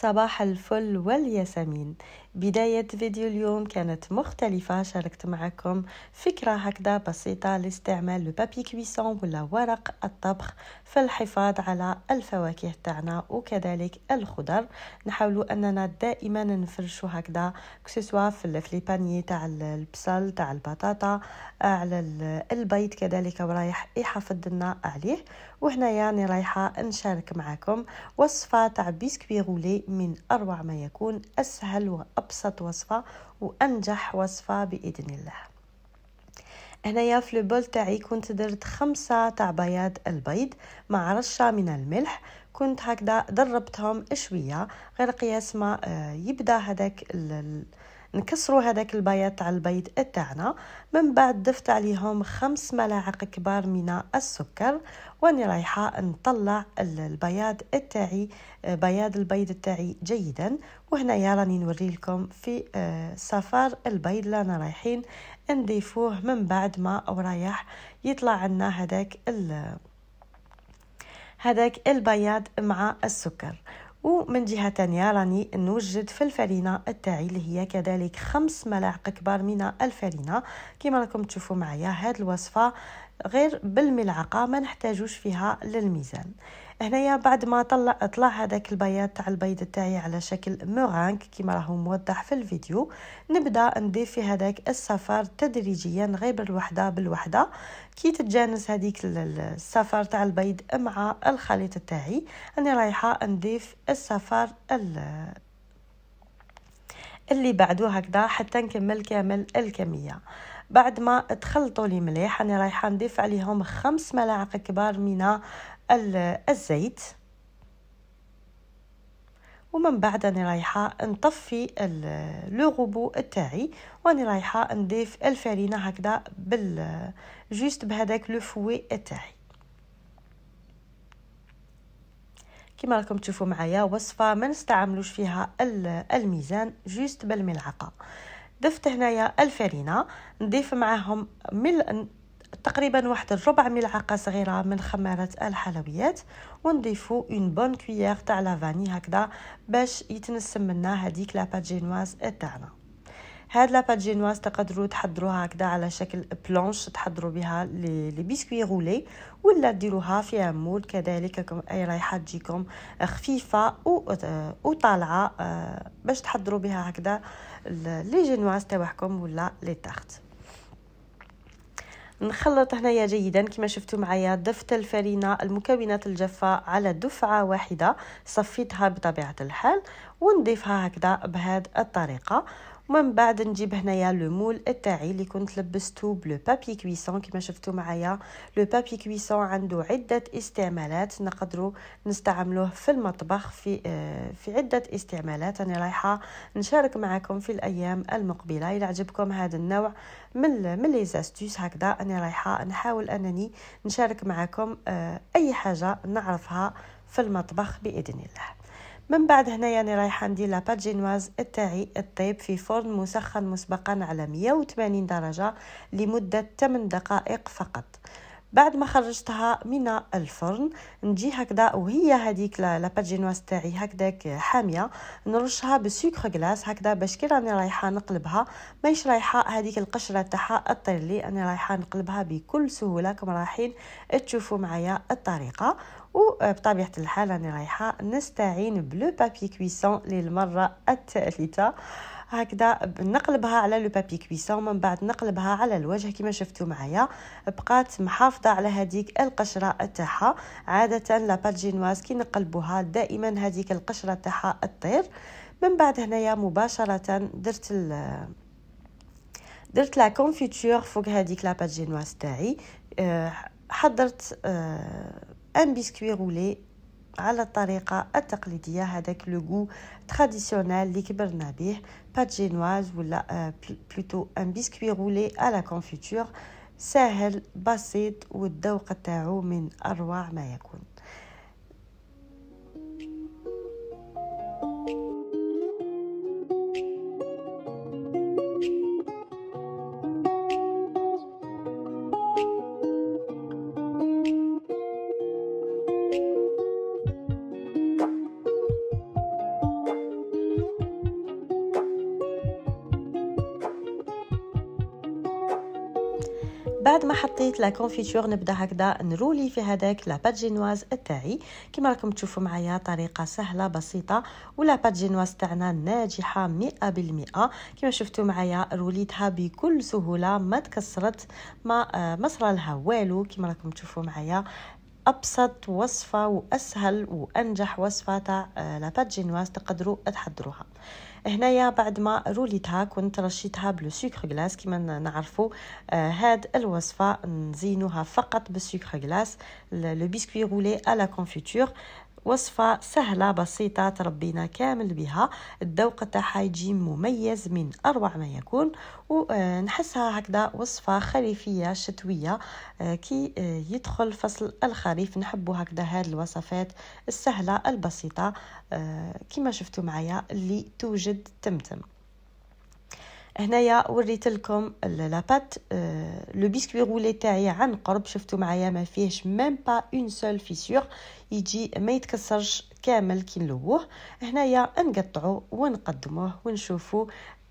صباح الفل والياسمين. بداية فيديو اليوم كانت مختلفة، شاركت معكم فكرة هكذا بسيطة لاستعمال البابي كويسون ولا ورق الطبخ في الحفاظ على الفواكه تاعنا وكذلك الخضر. نحاولوا أننا دائما نفرشوا هكذا كسوا في لي بانيي تاع البصل تاع البطاطا على البيض كذلك ورايح يحافظ لنا عليه. وهنايا راني رايحة نشارك معكم وصفة تاع بسكوي غولي من أروع ما يكون، أسهل وأبسط وصفة وأنجح وصفة بإذن الله. هنايا في البول تاعي كنت درت 5 تاع بياض البيض مع رشة من الملح، كنت هكذا ضربتهم شوية غير قياس ما يبدا هذاك نكسروا هذاك البياض تاع البيض تاعنا. من بعد ضفت عليهم 5 ملاعق كبار من السكر، واني رايحه نطلع البياض تاعي بياض البيض تاعي جيدا. وهنايا راني نوري لكم في صفار البيض اللي انا رايحين نضيفوه من بعد ما رايح يطلع لنا هذاك البياض مع السكر. ومن جهة تانية راني نوجد في الفرينة تاعي اللي هي كذلك 5 ملاعق كبار من الفرينة. كما راكم تشوفوا معايا هاد الوصفة غير بالملعقة، ما نحتاجوش فيها للميزان. هنايا بعد ما طلع هذاك البياض تاع البيض تاعي على شكل مورانك كما راهو موضح في الفيديو، نبدا نضيف في هذاك الصفار تدريجيا غير بالوحده كي تتجانس هذيك الصفار تاع البيض مع الخليط تاعي. انا رايحه نضيف الصفار اللي بعده هكذا حتى نكمل كامل الكميه. بعد ما تخلطوا لي مليح انا رايحه نضيف عليهم 5 ملاعق كبار من الزيت، ومن بعد انا رايحه نطفي لو غوبو تاعي، واني رايحه نضيف الفرينه هكذا جوست بهذاك لو فوي تاعي. كما راكم تشوفوا معايا وصفه ما نستعملوش فيها الميزان، جوست بالملعقه. ضفت هنايا الفرينه، نضيف معاهم تقريبا واحد ربع ملعقه صغيره من خماره الحلويات، ونضيفوا اون بون كويير تاع لافاني هكذا باش يتنسم لنا هذيك لاباط جينواز تاعنا. هاد لاباط جينواز تقدروا تحضروها هكذا على شكل بلانش تحضروا بها لي بسكوي غولي، ولا ديروها في عمود كذلك اي رايحه تجيكم خفيفه وطالعه باش تحضروا بها هكذا لي جينواز تاعكم ولا لي تارت. نخلط هنايا جيدا كما شفتوا معايا. ضفت الفرينه المكونات الجافه على دفعه واحده، صفيتها بطبيعه الحال ونضيفها هكذا بهذه الطريقه. ومن بعد نجيب هنايا لو مول تاعي اللي كنت لبسته بلو بابي كويسون. كما شفتوا معايا لو بابي كويسون عنده عده استعمالات، نقدروا نستعملوه في المطبخ في عده استعمالات. انا رايحه نشارك معكم في الايام المقبله. اذا عجبكم هذا النوع من لي زاستوس هكذا انا رايحه نحاول انني نشارك معكم اي حاجه نعرفها في المطبخ باذن الله. من بعد هنايا انا رايحه ندير لاباط جينواز تاعي الطيب في فرن مسخن مسبقا على 180 درجه لمده 8 دقائق فقط. بعد ما خرجتها من الفرن نجي هكذا وهي هذيك لاباط جينواز تاعي هكذاك حاميه، نرشها بسكر غلاس هكذا باش كي راني رايحه نقلبها ماهيش رايحه هذيك القشره تاعها تطير لي. انا رايحه نقلبها بكل سهوله كما رايحين تشوفوا معايا الطريقه. وبطبيعه الحال انا رايحه نستعين بلو بابي كويسون للمره الثالثه هكذا، نقلبها على لو بابي كويسون من بعد نقلبها على الوجه كما شفتوا معايا. بقات محافظه على هذيك القشره تاعها. عاده لاباط جينواز كي نقلبوها دائما هذيك القشره تاعها تطير. من بعد هنايا مباشره درت لا كونفيتور فوق هذيك لاباط جينواز تاعي. حضرت ان بسكوي غولي على الطريقه التقليديه، هذاك لو غو تراديسيونيل اللي كبرنا به، بات جينواز ولا بلوتو ان بسكوي غولي على كونفيتور. سهل بسيط والذوق تاعو من اروع ما يكون. بعد ما حطيت لا كونفيتور نبدا هكذا نرولي في هذاك لا بات جينواز تاعي. كما راكم تشوفوا معايا طريقه سهله بسيطه، ولا بات جينواز تاعنا ناجحه 100%. كما شفتوا معايا روليتها بكل سهوله، ما تكسرت، ما صرا لها والو. كما راكم تشوفوا معايا ابسط وصفه واسهل وانجح وصفه تاع لا بات جينواز تقدروا تحضروها. هنايا بعد ما روليتها كنت رشيتها بلو سكر غلاس. كما نعرفوا هاد الوصفه نزينوها فقط بالسكر غلاس، لو بسكوي رولي على كونفيتور. وصفه سهله بسيطه تربينا كامل بها، الذوق تاعها يجي مميز من اروع ما يكون، ونحسها هكذا وصفه خريفيه شتويه. كي يدخل فصل الخريف نحبوا هكذا هاد الوصفات السهله البسيطه كما شفتوا معايا اللي توجد تمتم. هنايا وريت لكم لابات لو بسكوي رولي تاعي عن قرب. شفتوا معايا ما فيهش ميم با اون سول فيسور، يجي ما يتكسرش كامل كي نلوه. هنايا نقطعوه ونقدموه ونشوفوا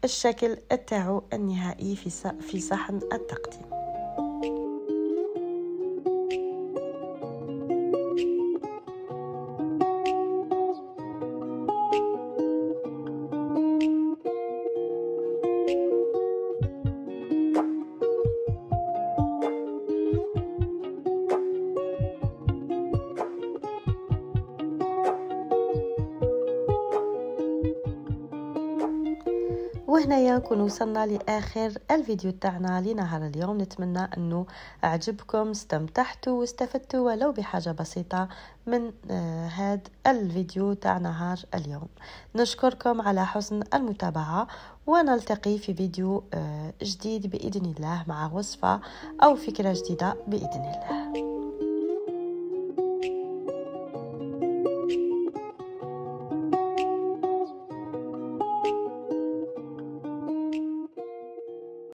الشكل تاعو النهائي في صحن التقديم. وهنايا نكون وصلنا لاخر الفيديو تاعنا لنهار اليوم. نتمنى انه اعجبكم، استمتعتوا واستفدتوا ولو بحاجه بسيطه من هذا الفيديو تاع نهار اليوم. نشكركم على حسن المتابعه، ونلتقي في فيديو جديد باذن الله مع وصفه او فكره جديده باذن الله.